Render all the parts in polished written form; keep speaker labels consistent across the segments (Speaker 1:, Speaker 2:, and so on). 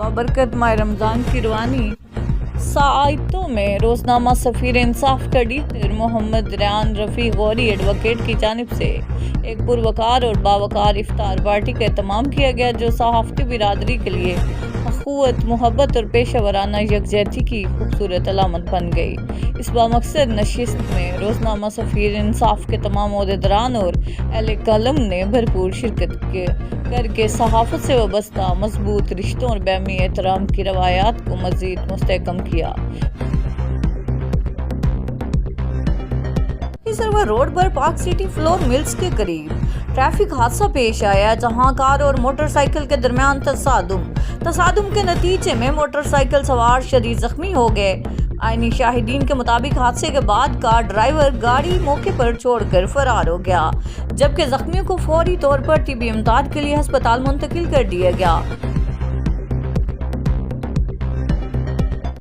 Speaker 1: बाबरकत माह रमज़ान की रवानी साइतों में रोजनामा सफीर इंसाफ का एडिटर मोहम्मद रियान रफ़ी गौरी एडवोकेट की जानिब से एक पुरवकार और बावकार इफ्तार पार्टी का एहतमाम किया गया, जो सहाफ़ती बिरादरी के लिए अखुवत, मोहब्बत और पेशा वराना यकजहती की खूबसूरत अलामत बन गई। इस बामकसद नशिस्त में रोजनामा सफीर इंसाफ के तमाम ओहदेदारान और अहले कलम ने भरपूर शिरकत करके सहाफ़त से वाबस्ता मजबूत रिश्तों और बैमी एहतराम की रवायात को मज़ीद मुस्तहकम किया। सरवर रोड पर पार्क सिटी फ्लोर मिल्स के करीब ट्रैफिक हादसा पेश आया, जहां कार और मोटरसाइकिल के दरमियान तसादुम के नतीजे में मोटरसाइकिल सवार शदीद जख्मी हो गए। आईनी शाहिदीन के मुताबिक हादसे के बाद कार ड्राइवर गाड़ी मौके पर छोड़कर फरार हो गया, जबकि जख्मियों को फौरी तौर पर तिब्बी इमदाद के लिए अस्पताल मुंतकिल कर दिया गया।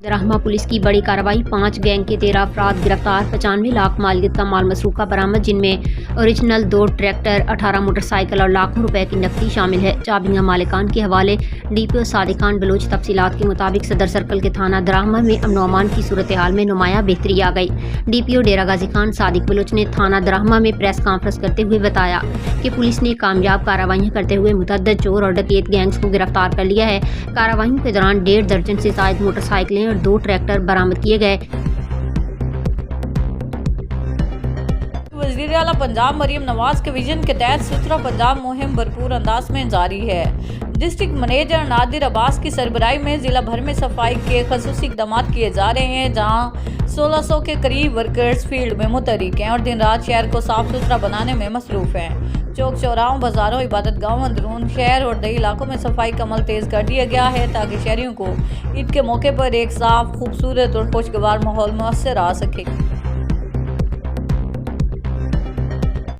Speaker 2: दराहमा पुलिस की बड़ी कार्रवाई, 5 गैंग के 13 अफराद गिरफ्तार, 95 लाख मालियत का माल मसरूका बरामद, जिनमें ओरिजिनल 2 ट्रैक्टर, 18 मोटरसाइकिल और लाखों रुपए की नकदी शामिल है। चाबियां मालिकान के हवाले। डीपीओ सादिक खान बलोच। तफसीलात के मुताबिक सदर सर्कल के थाना दराहमा में अमन अमान की सूरत हाल में नुमाया बेहतरी आ गई। डीपीओ डेरा गाजी खान सादिक बलोच ने थाना दराहमा में प्रेस कॉन्फ्रेंस करते हुए बताया कि पुलिस ने कामयाब कार्रवाइयाँ करते हुए मुतअद्दिद चोर और डकैत गैंग्स को गिरफ्तार कर लिया है। कार्रवाइयों के दौरान 1.5 दर्जन से ज्यादा मोटरसाइकिलें और 2 ट्रैक्टर बरामद किए गए।
Speaker 1: वज़ीर आला पंजाब मरियम नवाज के विजन के तहत सुथरा पंजाब मुहिम भरपूर अंदाज में जारी है। डिस्ट्रिक्ट मैनेजर नादिर अब्बास की सरबराही में जिला भर में सफाई के खसूसी इक़दाम किए जा रहे हैं, जहां 1600 के करीब वर्कर्स फील्ड में मुतहरिक हैं और दिन रात शहर को साफ सुथरा बनाने में मसरूफ हैं। चौक चौराहों, बाजारों, इबादत गाहों, अंदरून शहर और दही इलाकों में सफाई का अमल तेज कर दिया गया है, ताकि शहरियों को ईद के मौके पर एक साफ, खूबसूरत और खुशगवार माहौल मुयस्सर आ सके।